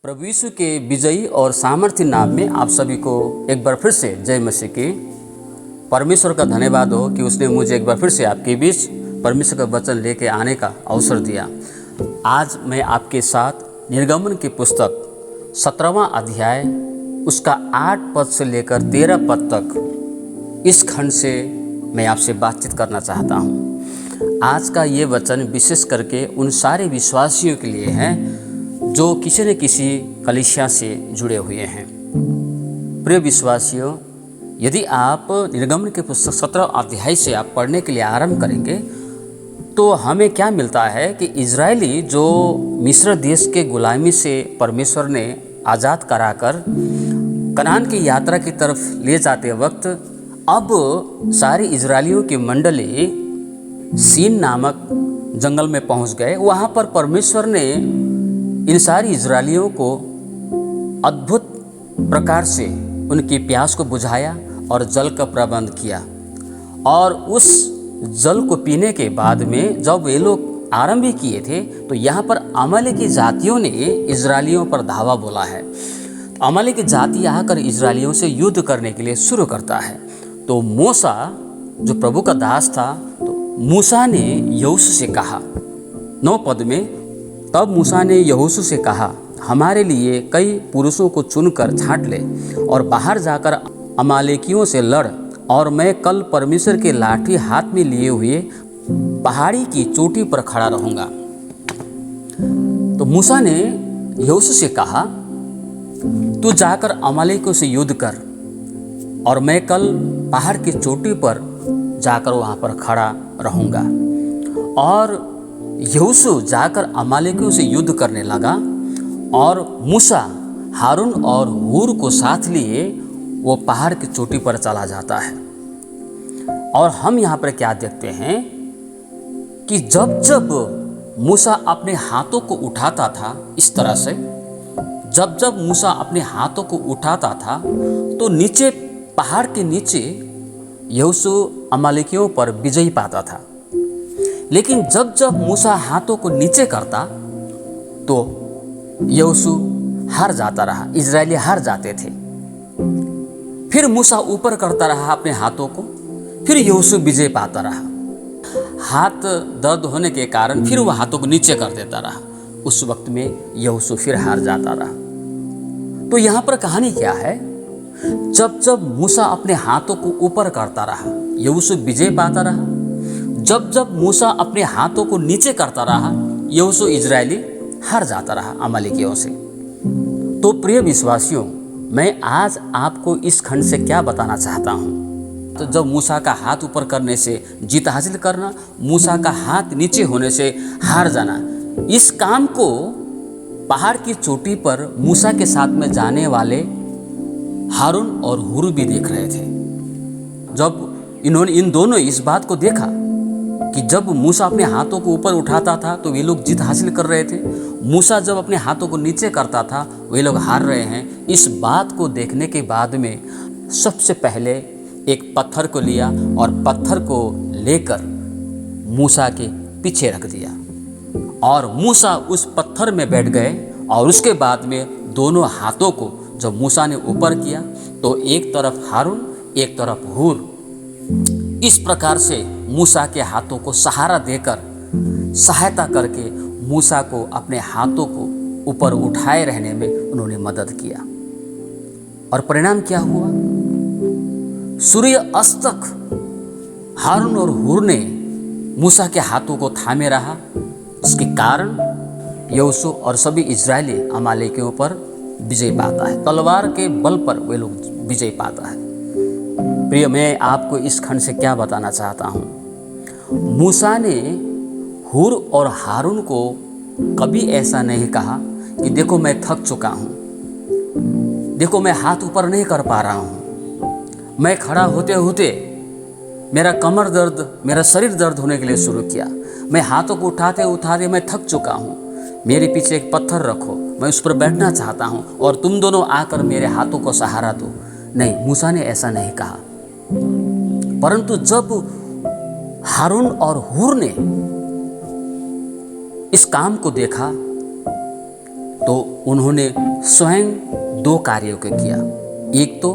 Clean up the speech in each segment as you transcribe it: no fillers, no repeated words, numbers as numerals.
प्रभु यीशु के विजयी और सामर्थ्य नाम में आप सभी को एक बार फिर से जय मसीह की। परमेश्वर का धन्यवाद हो कि उसने मुझे एक बार फिर से आपके बीच परमेश्वर का वचन लेके आने का अवसर दिया। आज मैं आपके साथ निर्गमन की पुस्तक 17वां अध्याय उसका 8 पद से लेकर 13 पद तक इस खंड से मैं आपसे बातचीत करना चाहता हूँ। आज का ये वचन विशेष करके उन सारे विश्वासियों के लिए है जो किसी न किसी कलीसिया से जुड़े हुए हैं। प्रिय विश्वासियों, यदि आप निर्गमन के पुस्तक 17 अध्याय से आप पढ़ने के लिए आरंभ करेंगे तो हमें क्या मिलता है कि इजरायली जो मिस्र देश के गुलामी से परमेश्वर ने आज़ाद कराकर कनान की यात्रा की तरफ ले जाते वक्त अब सारी इजरायलियों की मंडली सीन नामक जंगल में पहुंच गए। वहाँ पर परमेश्वर ने इन सारी इजरायलियों को अद्भुत प्रकार से उनकी प्यास को बुझाया और जल का प्रबंध किया। और उस जल को पीने के बाद में जब वे लोग आरंभ ही किए थे तो यहाँ पर अमालेकी जातियों ने इजरायलियों पर धावा बोला है। अमालेकी जाति आकर इजरायलियों से युद्ध करने के लिए शुरू करता है। तो मूसा जो प्रभु का दास था, तो मूसा ने यहोशू से कहा 9 पद में, तब मूसा ने यहोशू से कहा, हमारे लिए कई पुरुषों को चुनकर छांट ले और बाहर जाकर अमालेकियों से लड़, और मैं कल परमेश्वर के लाठी हाथ में लिए हुए पहाड़ी की चोटी पर खड़ा रहूंगा। तो मूसा ने यहोशू से कहा, तू जाकर अमालेकियों से युद्ध कर और मैं कल पहाड़ की चोटी पर जाकर वहां पर खड़ा रहूंगा। और यहोशू जाकर अमालेकियों से युद्ध करने लगा और मूसा हारून और हूर को साथ लिए वो पहाड़ की चोटी पर चला जाता है। और हम यहाँ पर क्या देखते हैं कि जब जब मूसा अपने हाथों को उठाता था, इस तरह से जब जब मूसा अपने हाथों को उठाता था तो नीचे पहाड़ के नीचे यहोशू अमालेकियों पर विजय पाता था। लेकिन जब जब मूसा हाथों को नीचे करता तो यहोशू हार जाता रहा, इजरायली हार जाते थे। फिर मूसा ऊपर करता रहा अपने हाथों को, फिर यहोशू विजय पाता रहा। हाथ दर्द होने के कारण फिर वह हाथों को नीचे कर देता रहा। उस वक्त में यहोशू फिर हार जाता रहा। तो यहाँ पर कहानी क्या है, जब जब मूसा अपने हाथों को ऊपर करता रहा यहोशू विजय पाता रहा, जब जब मूसा अपने हाथों को नीचे करता रहा यहोशू इजरायली हार जाता रहा अमालेकियों से। तो प्रिय विश्वासियों, मैं आज आपको इस खंड से क्या बताना चाहता हूँ, तो जब मूसा का हाथ ऊपर करने से जीत हासिल करना, मूसा का हाथ नीचे होने से हार जाना, इस काम को पहाड़ की चोटी पर मूसा के साथ में जाने वाले हारून और हूर भी देख रहे थे। जब इन्होंने इन दोनों इस बात को देखा कि जब मूसा अपने हाथों को ऊपर उठाता था तो वे लोग जीत हासिल कर रहे थे, मूसा जब अपने हाथों को नीचे करता था वे लोग हार रहे हैं। इस बात को देखने के बाद में सबसे पहले एक पत्थर को लिया और पत्थर को लेकर मूसा के पीछे रख दिया और मूसा उस पत्थर में बैठ गए। और उसके बाद में दोनों हाथों को जब मूसा ने ऊपर किया तो एक तरफ हारून एक तरफ हूर, इस प्रकार से मूसा के हाथों को सहारा देकर सहायता करके मूसा को अपने हाथों को ऊपर उठाए रहने में उन्होंने मदद किया। और परिणाम क्या हुआ, सूर्य अस्त तक हारून और हूर ने मूसा के हाथों को थामे रहा, जिसके कारण यहोशू और सभी इजरायली अमालेकियों पर विजय पाता है। तलवार के बल पर वे लोग विजय पाता है। प्रिय, मैं आपको इस खंड से क्या बताना चाहता हूँ, मूसा ने हूर और हारून को कभी ऐसा नहीं कहा कि देखो मैं थक चुका हूँ, देखो मैं हाथ ऊपर नहीं कर पा रहा हूँ, मैं खड़ा होते होते मेरा कमर दर्द, मेरा शरीर दर्द होने के लिए शुरू किया, मैं हाथों को उठाते उठाते मैं थक चुका हूँ, मेरे पीछे एक पत्थर रखो, मैं उस पर बैठना चाहता हूँ और तुम दोनों आकर मेरे हाथों को सहारा दो। नहीं, मूसा ने ऐसा नहीं कहा। परंतु जब हारून और हूर ने इस काम को देखा तो उन्होंने स्वयं 2 कार्यों को किया। एक तो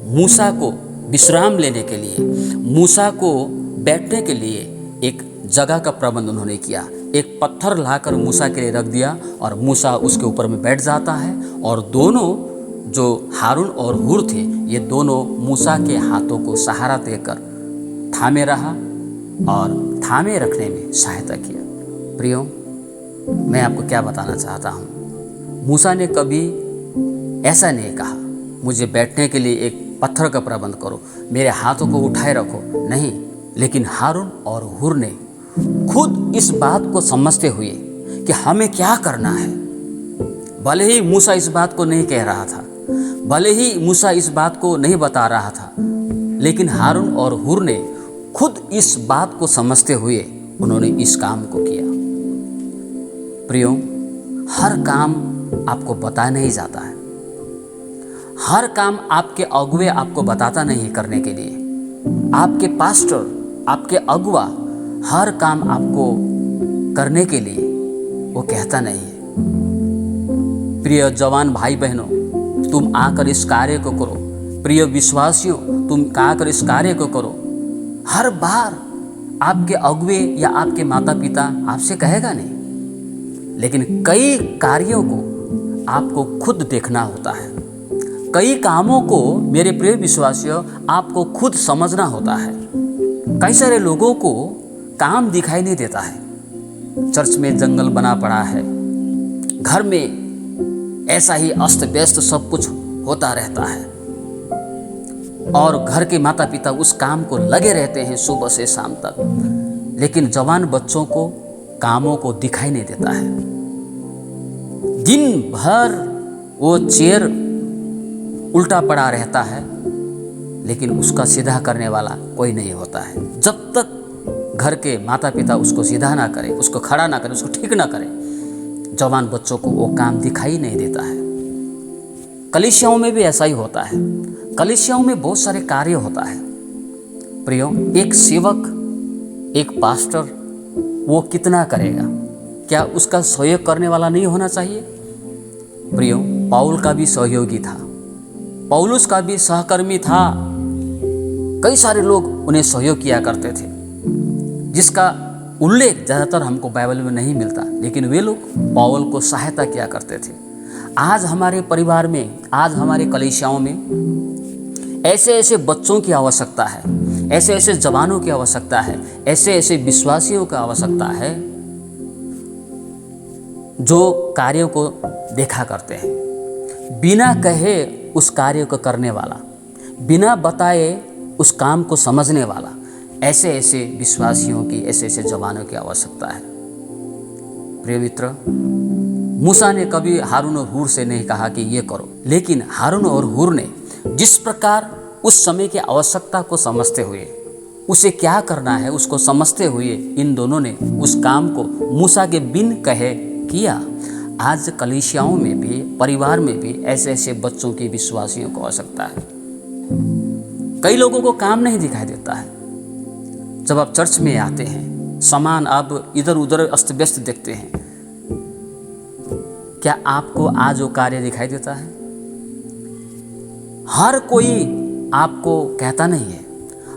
मूसा को विश्राम लेने के लिए, मूसा को बैठने के लिए एक जगह का प्रबंध उन्होंने किया। एक पत्थर लाकर मूसा के लिए रख दिया और मूसा उसके ऊपर में बैठ जाता है, और दोनों जो हारून और हूर थे, ये दोनों मूसा के हाथों को सहारा देकर थामे रहा और थामे रखने में सहायता किया। प्रियो, मैं आपको क्या बताना चाहता हूँ, मूसा ने कभी ऐसा नहीं कहा मुझे बैठने के लिए एक पत्थर का प्रबंध करो, मेरे हाथों को उठाए रखो, नहीं। लेकिन हारून और हूर ने खुद इस बात को समझते हुए कि हमें क्या करना है, भले ही मूसा इस बात को नहीं कह रहा था, भले ही मूसा इस बात को नहीं बता रहा था, लेकिन हारून और हूर ने खुद इस बात को समझते हुए उन्होंने इस काम को किया। प्रियो, हर काम आपको बताया नहीं जाता है, हर काम आपके अगुवे आपको बताता नहीं है करने के लिए। आपके पास्टर, आपके अगुवा हर काम आपको करने के लिए वो कहता नहीं है। प्रिय जवान भाई बहनों, तुम आकर इस कार्य को करो। प्रिय विश्वासियों, तुम आकर इस कार्य को करो। हर बार आपके अगुवे या आपके माता पिता आपसे कहेगा नहीं, लेकिन कई कार्यों को आपको खुद देखना होता है। कई कामों को मेरे प्रिय विश्वासियों आपको खुद समझना होता है। कई सारे लोगों को काम दिखाई नहीं देता है। चर्च में जंगल बना पड़ा है, घर में ऐसा ही अस्त व्यस्त सब कुछ होता रहता है, और घर के माता पिता उस काम को लगे रहते हैं सुबह से शाम तक, लेकिन जवान बच्चों को कामों को दिखाई नहीं देता है। दिन भर वो चेयर उल्टा पड़ा रहता है, लेकिन उसका सीधा करने वाला कोई नहीं होता है। जब तक घर के माता पिता उसको सीधा ना करे, उसको खड़ा ना करे, उसको ठीक ना करे, जवान बच्चों को वो काम दिखाई नहीं देता है। कलीसियाओं में भी ऐसा ही होता है। कलीसियाओं में बहुत सारे कार्य होता है। प्रियो, एक सेवक, एक पास्टर वो कितना करेगा? क्या उसका सहयोग करने वाला नहीं होना चाहिए? प्रियो, पाउल का भी सहयोगी था, पौलुस का भी सहकर्मी था। कई सारे लोग उन्हें सहयोग किया करते थे, जिसका उल्लेख ज़्यादातर हमको बाइबल में नहीं मिलता, लेकिन वे लोग पौल को सहायता किया करते थे। आज हमारे परिवार में, आज हमारे कलीसियाओं में ऐसे ऐसे बच्चों की आवश्यकता है, ऐसे ऐसे जवानों की आवश्यकता है, ऐसे ऐसे विश्वासियों की आवश्यकता है जो कार्यों को देखा करते हैं, बिना कहे उस कार्य को करने वाला, बिना बताए उस काम को समझने वाला। ऐसे ऐसे विश्वासियों की, ऐसे ऐसे जवानों की आवश्यकता है। प्रिय मित्र, मूसा ने कभी हारून और हूर से नहीं कहा कि ये करो, लेकिन हारून और हूर ने जिस प्रकार उस समय की आवश्यकता को समझते हुए, उसे क्या करना है उसको समझते हुए, इन दोनों ने उस काम को मूसा के बिन कहे किया। आज कलीसियाओं में भी, परिवार में भी ऐसे ऐसे बच्चों की, विश्वासियों को आवश्यकता है। कई लोगों को काम नहीं दिखाई देता है। जब आप चर्च में आते हैं, सामान आप इधर उधर अस्त व्यस्त देखते हैं, क्या आपको आज वो कार्य दिखाई देता है? हर कोई आपको कहता नहीं है,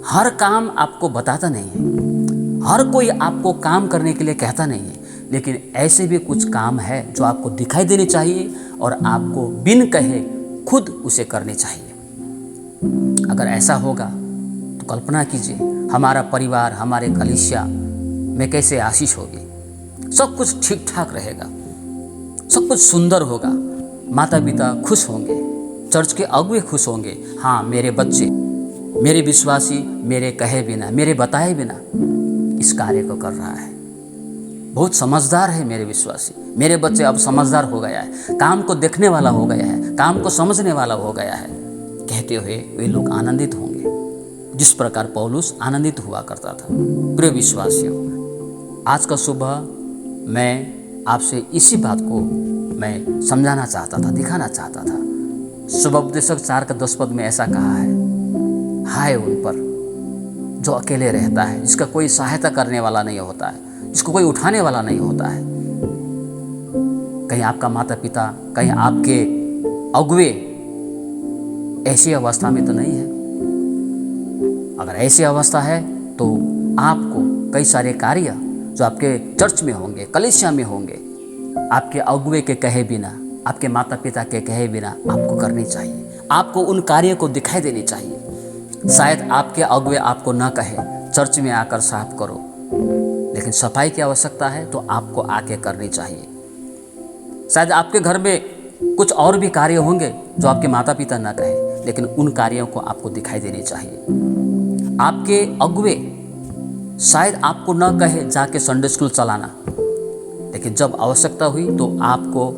हर काम आपको बताता नहीं है, हर कोई आपको काम करने के लिए कहता नहीं है, लेकिन ऐसे भी कुछ काम है जो आपको दिखाई देने चाहिए और आपको बिन कहे खुद उसे करने चाहिए। अगर ऐसा होगा तो कल्पना कीजिए हमारा परिवार, हमारे कलीसिया में कैसे आशीष होगी। सब कुछ ठीक ठाक रहेगा, सब कुछ सुंदर होगा, माता पिता खुश होंगे, चर्च के अगुवे खुश होंगे। हाँ, मेरे बच्चे, मेरे विश्वासी मेरे कहे बिना, मेरे बताए बिना इस कार्य को कर रहा है, बहुत समझदार है मेरे विश्वासी, मेरे बच्चे अब समझदार हो गया है, काम को देखने वाला हो गया है, काम को समझने वाला हो गया है, कहते हुए वे लोग आनंदित होंगे, जिस प्रकार पौलुस आनंदित हुआ करता था। प्रिय विश्वासियों, आज का सुबह मैं आपसे इसी बात को मैं समझाना चाहता था, दिखाना चाहता था। शुभोपदेशक 4:10 में ऐसा कहा है, हाय उन पर जो अकेले रहता है, जिसका कोई सहायता करने वाला नहीं होता है, जिसको कोई उठाने वाला नहीं होता है। कहीं आपका माता पिता, कहीं आपके अगुवे ऐसी अवस्था में तो नहीं है। अगर ऐसी अवस्था है तो आपको कई सारे कार्य जो आपके चर्च में होंगे, कलीसिया में होंगे, आपके अगुवे के कहे बिना, आपके माता पिता के कहे बिना आपको करनी चाहिए। आपको उन कार्यों को दिखाई देनी चाहिए। शायद आपके अगुवे आपको ना कहे चर्च में आकर साफ करो, लेकिन सफाई की आवश्यकता है तो आपको आके करनी चाहिए। शायद आपके घर में कुछ और भी कार्य होंगे जो आपके माता पिता ना कहे, लेकिन उन कार्यों को आपको दिखाई देनी चाहिए। आपके अगुवे शायद आपको ना कहे जाके संडे स्कूल चलाना, लेकिन जब आवश्यकता हुई तो आपको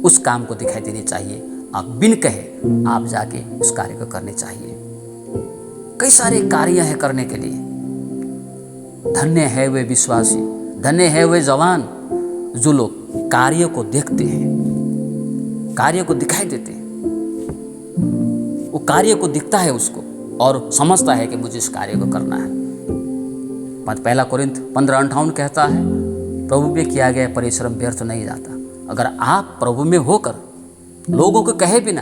उस काम को दिखाई देनी चाहिए। आप बिन कहे आप जाके उस कार्य को करने चाहिए। कई सारे कार्य हैं करने के लिए। धन्य है वे विश्वासी, धन्य है वे जवान जो लोग कार्य को देखते हैं, कार्य को दिखाई देते हैं। वो कार्य को दिखता है उसको और समझता है कि मुझे इस कार्य को करना है। पहला कोरिन्थ 15:58 कहता है, प्रभु में किया गया परिश्रम व्यर्थ नहीं जाता। अगर आप प्रभु में होकर लोगों को कहे बिना,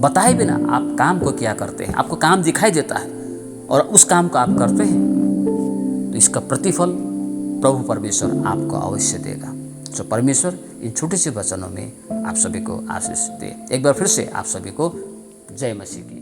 बताए बिना आप काम को किया करते हैं, आपको काम दिखाई देता है और उस काम को आप करते हैं, तो इसका प्रतिफल प्रभु परमेश्वर आपको अवश्य देगा। तो परमेश्वर इन छोटे से वचनों में आप सभी को आशीष दे। एक बार फिर से आप सभी को जय मसीह की।